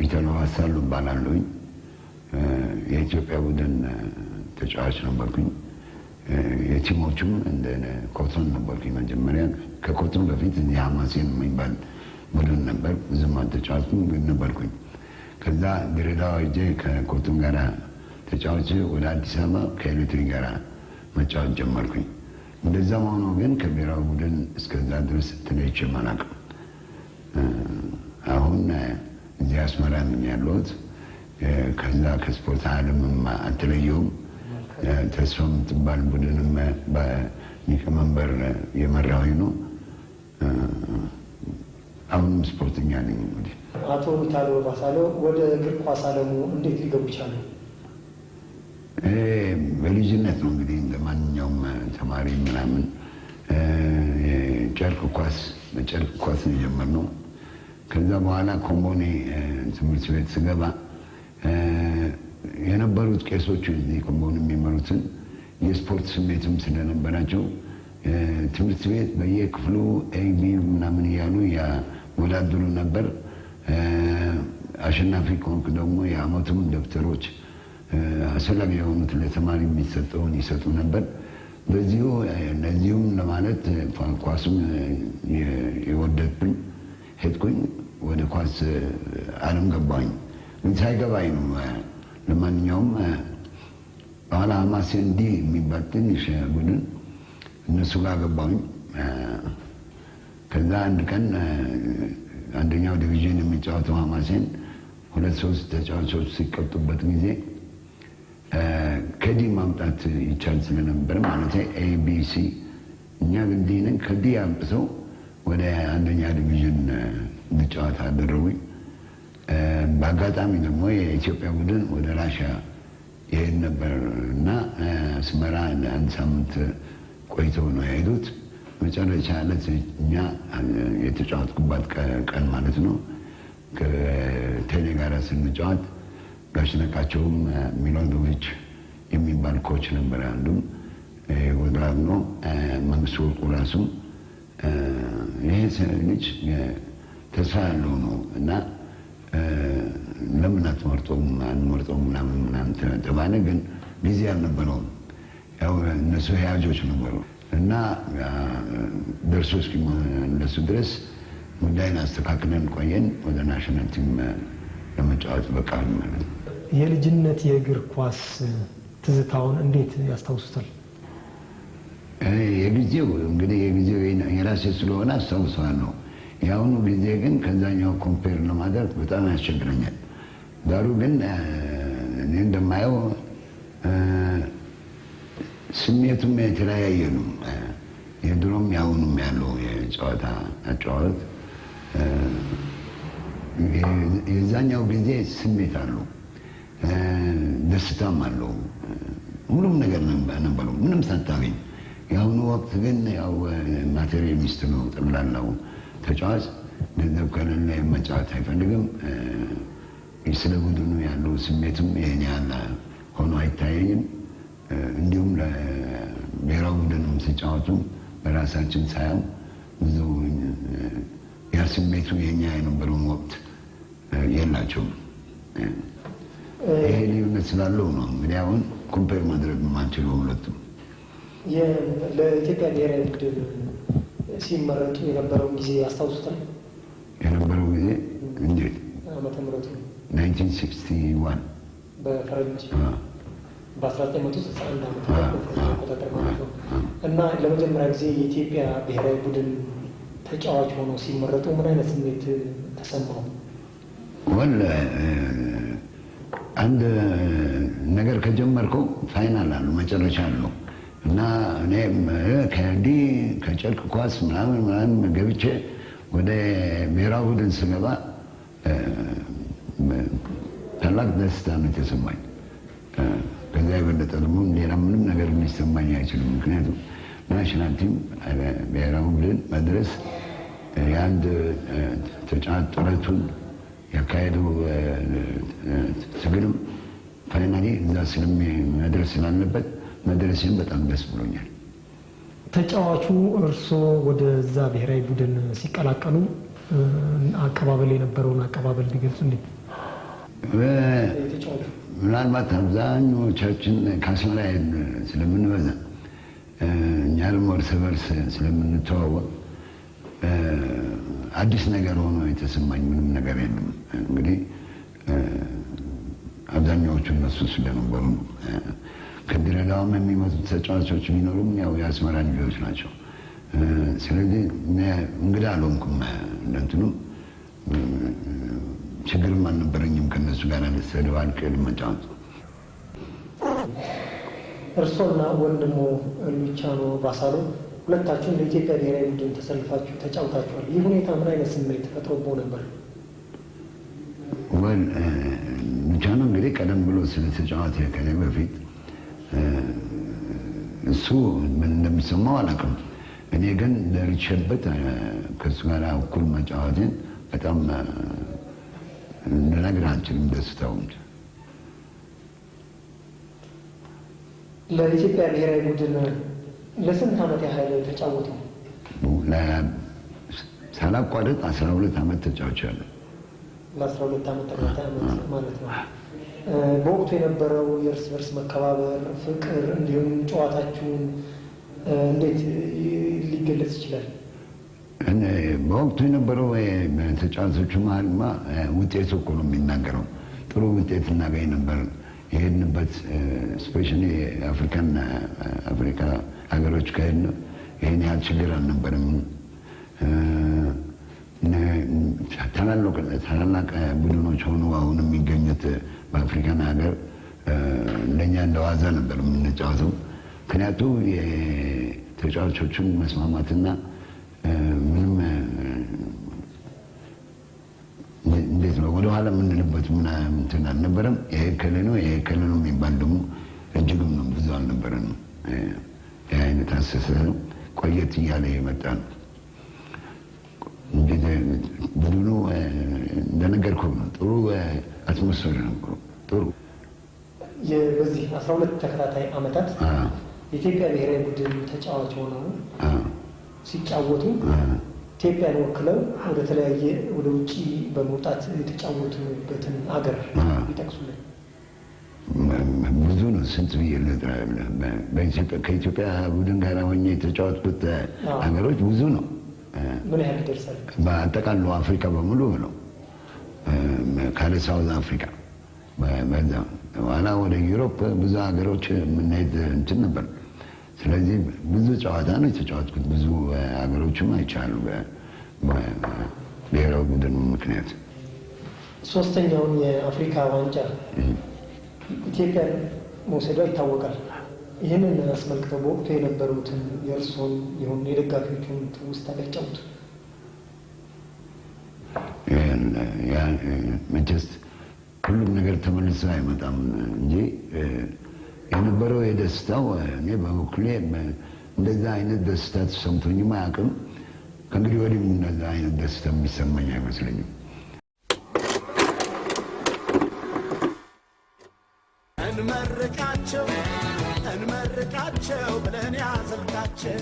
ይተነዋሳሉ ባላሉኝ የኢትዮጵያ ቡድን ተጫዋች ነበርኩኝ የቲሞቹም እንደ ኮቶን ነበርኩኝ መጀመሪያ ከኮቶን በፊት የሐማሴን የሚባል ቡድን ነበር ብዙም ተጫዋችም ነበርኩኝ ከዛ ድሬዳዋ ሄጄ ከኮቶን ጋር ተጫዋች ወደ አዲስ አበባ ከኤሌክትሪክ ጋር መጫወት ጀመርኩኝ እንደዛ ሆኖ ግን ከብሔራዊ ቡድን እስከዛ ድረስ ተለይቼ አላውቅም አሁን እዚህ አስመራ ነኝ ያለሁት ከዛ ከስፖርት ዓለምም አልተለየሁም ተስፋም ትባል ቡድንም በሊቀመንበር የመራሁኝ ነው አሁንም ስፖርተኛ ነኝ እንግዲህ አቶ ቪታሎ ባሳሎ ወደ እግር ኳስ ዓለሙ እንዴት ሊገቡ ቻሉ? በልጅነት ነው እንግዲህ እንደማንኛውም ተማሪ ምናምን ጨርቅ ኳስ ነው የጀመርነው ከዛ በኋላ ኮምቦኔ ትምህርት ቤት ስገባ የነበሩት ቄሶች እዚህ ኮምቦኔ የሚመሩትን የስፖርት ስሜትም ስለነበራቸው ትምህርት ቤት በየክፍሉ ኤቢ ምናምን ያሉ ያወዳድሩ ነበር አሸናፊ ኮንክ ደግሞ የአመቱም ደብተሮች አሰላም የሆኑት ለተማሪ የሚሰጠውን ይሰጡ ነበር በዚሁም ለማለት ኳስም የወደድኩኝ ሄድኩኝ ወደ ኳስ ዓለም ገባኝ ሳይገባኝ ነው ለማንኛውም በኋላ ሐማሴን ዲ የሚባል ትንሽ ቡድን እነሱ ጋር ገባኝ ከዛ አንድ ቀን አንደኛው ዲቪዥን የሚጫወተው ሐማሴን 2-3 ተጫዋቾች ሲቀጡበት ጊዜ ከዲ ማምጣት ይቻል ስለነበር ማለት ኤቢሲ እኛ ግን ዲንን ከዲ አምጥተው ወደ አንደኛ ዲቪዥን እንጫወት አደረጉኝ በአጋጣሚ ደግሞ የኢትዮጵያ ቡድን ወደ ራሽያ ይሄድ ነበር እና አስመራ አንድ ሳምንት ቆይተው ነው የሄዱት መጨረሻ ዕለት እኛ የተጫወትኩባት ቀን ማለት ነው ከቴሌ ጋር ስንጫወት ጋሽ ነቃቸውም ሚሎዶቪች የሚባል ኮች ነበር አንዱም ወድራብ ነው መንግስቱ ወርቁ ራሱ ይሄ ልጅ ተስፋ ያለው ነው እና ለምን አንመርጠውም ምናምን ተባለ ግን ጊዜ አልነበረውም ያው እነሱ ህያጆች ነበሩ እና ደርሶ እስኪመለሱ ድረስ ጉዳይን አስተካክለን ቆየን ወደ ናሽናል ቲም ለመጫወት በቃል ማለት ነው የልጅነት የእግር ኳስ ትዝታውን እንዴት ያስታውሱታል? የጊዜው እንግዲህ የጊዜው የራሴ ስለሆነ አስታውሰዋለሁ ያሁኑ ጊዜ ግን ከዛኛው ኮምፔር ለማድረግ በጣም ያስቸግረኛል ዳሩ ግን እኔ እንደማየው ስሜቱም የተለያየ ነው የድሮም ያሁኑም ያለው የጨዋታ አጨዋወት የዛኛው ጊዜ ስሜት አለው ደስታም አለው ሁሉም ነገር ነበረው ምንም ሳታገኝ ያሁኑ ወቅት ግን ያው ማቴሪያሊስት ነው ጠቅላላው ተጫዋች ገንዘብ ከሌለ መጫወት አይፈልግም ስለ ቡድኑ ያለው ስሜትም ይሄን ያለ ሆኖ አይታየኝም እንዲሁም ለብሔራዊ ቡድንም ሲጫወቱ በራሳችን ሳይሆን ብዙ ያ ስሜቱ የኛ የነበረውን ወቅት የላቸውም ይሄ ልዩነት ስላለው ነው እንግዲህ አሁን ኮምፔር ማድረግ የማንችለው ሁለቱም ለኢትዮጵያ ብሔራዊ ቡድን ሲመረጡ የነበረው ጊዜ ያስታውሱታል? የነበረው ጊዜ እንዴት? ዓመተ ምህረቱ 1961 በፈረንጅ በ1961 አቆጣጠር ማለት ነው እና ለመጀመሪያ ጊዜ የኢትዮጵያ ብሔራዊ ቡድን ተጫዋች ሆኖ ሲመረጡ ምን አይነት ስሜት ተሰማው? አንድ ነገር ከጀመርከው ፋይናል አለው መጨረሻ አለው እና እኔ ከጨርቅ ኳስ ምናምን ገብቼ ወደ ብሔራዊ ቡድን ስገባ ታላቅ ደስታ ነው የተሰማኝ ከዛ የበለጠ ደግሞ ሌላ ምንም ነገር ሊሰማኝ አይችልም ምክንያቱም ናሽናል ቲም ብሔራዊ ቡድን መድረስ የአንድ ተጫዋች ጥረቱን ያካሄደው ትግልም ፋይናሊ እዛ ስለመድረስ ስላለበት መድረስን በጣም ደስ ብሎኛል ተጫዋቹ እርሶ ወደዛ ብሔራዊ ቡድን ሲቀላቀሉ አቀባበል የነበረውን አቀባበል ቢገልጹ እንዴ? ምናልባት አብዛኞቻችን ከአስመራ ስለምንበዛ እኛ ደግሞ እርስ በርስ ስለምንተዋወቅ አዲስ ነገር ሆኖ የተሰማኝ ምንም ነገር የለም። እንግዲህ አብዛኛዎቹ እነሱ ስለነበሩ ከድሬዳዋም የሚመጡት ተጫዋቾች ቢኖሩም ያው የአስመራ ልጆች ናቸው። ስለዚህ እንግዳ አልሆንኩም። እንትኑም ችግርም አልነበረኝም ከነሱ ጋር ለተደባልቄ ለመጫወት። እርሶና ወንድሞ ሉቻኖ ባሳሎ ሁለታችሁም ለኢትዮጵያ ብሔራዊ ቡድን ተሰልፋችሁ ተጫውታችኋል። ይህ ሁኔታ ምን አይነት ስሜት ፈጥሮብዎ ነበር? ሉቻኖ እንግዲህ ቀደም ብሎ ስለተጫወተ ከኔ በፊት እሱ ምን እንደሚሰማው አላውቅም። እኔ ግን ደርሼበት ከእሱ ጋር እኩል መጫወቴን በጣም ልነግርህ አልችልም ደስታውን። ለኢትዮጵያ ብሔራዊ ቡድን ለስንት ዓመት ያህል ተጫወቱ? ሳላቋርጥ 12 ዓመት ተጫውቻለሁ። ለ12 ዓመት ተከታታይ ዓመት ማለት ነው። በወቅቱ የነበረው የእርስ በርስ መከባበር፣ ፍቅር እንዲሁም ጨዋታችሁን እንዴት ሊገለጽ ይችላል? በወቅቱ የነበረው ተጫዋቾቹ መሀልማ ውጤቱ እኮ ነው የሚናገረው። ጥሩ ውጤት እናገኝ ነበር። የሄድንበት ስፔሻሊ አፍሪካ ሀገሮች ከሄድን ይህን ያህል ችግር አልነበረም። ታላላቅ ቡድኖች ሆኑ አሁን የሚገኙት በአፍሪካን ሀገር ለእኛ እንደዋዛ ነበር የምንጫወተው። ምክንያቱ የተጫዋቾቹን መስማማትና ምንም እንዴት ነው ወደኋላ የምንልበት እንትን አልነበረም። ይሄ ከሌ ነው የሚባል ደግሞ እጅግም ነው ብዙ አልነበረንም። ይህ አይነት አስተሳሰብ ቆየት እያለ የመጣ ነው። ቡድኑ እንደነገርኩህ ነው ጥሩ አትሞስፌር ነበሩ። ጥሩ በዚህ 12 ተከታታይ ዓመታት የኢትዮጵያ ብሔራዊ ቡድን ተጫዋች ሆነው ሲጫወቱ ኢትዮጵያን ወክለው ወደ ተለያየ ወደ ውጪ በመውጣት የተጫወቱበትን አገር ይጠቅሱልን። ብዙ ነው። ስንት ብዬ ከኢትዮጵያ ቡድን ጋር ሆኜ የተጫወትኩት ሀገሮች ብዙ ነው። ምን ያህል ይደርሳል? በአጠቃሎ አፍሪካ በሙሉ ነው ካለ ሳውዝ አፍሪካ። በዛ በኋላ ወደ ዩሮፕ ብዙ ሀገሮች የምንሄድ እንትን ነበር። ስለዚህ ብዙ ጨዋታ ነው የተጫወትኩት። ብዙ ሀገሮችም አይቻሉ ብሔራዊ ቡድኑ ምክንያት። ሶስተኛውን የአፍሪካ ዋንጫ ኢትዮጵያ መውሰዷ ይታወቃል። ይህንን አስመልክተው በወቅቱ የነበሩትን የእርሶን የሆኑ የደጋፊዎቹን ትውስታ ያጫውቱ። መቼስ ሁሉም ነገር ተመልሶ አይመጣም እንጂ የነበረው የደስታው እኔ በበኩሌ እንደዛ አይነት ደስታ ተሰምቶኝም አያውቅም። ከእንግዲህ ወዲህ እንደዛ አይነት ደስታ የሚሰማኝ አይመስለኝም። እንመርቃቸው ብለን ያዘልቃቸው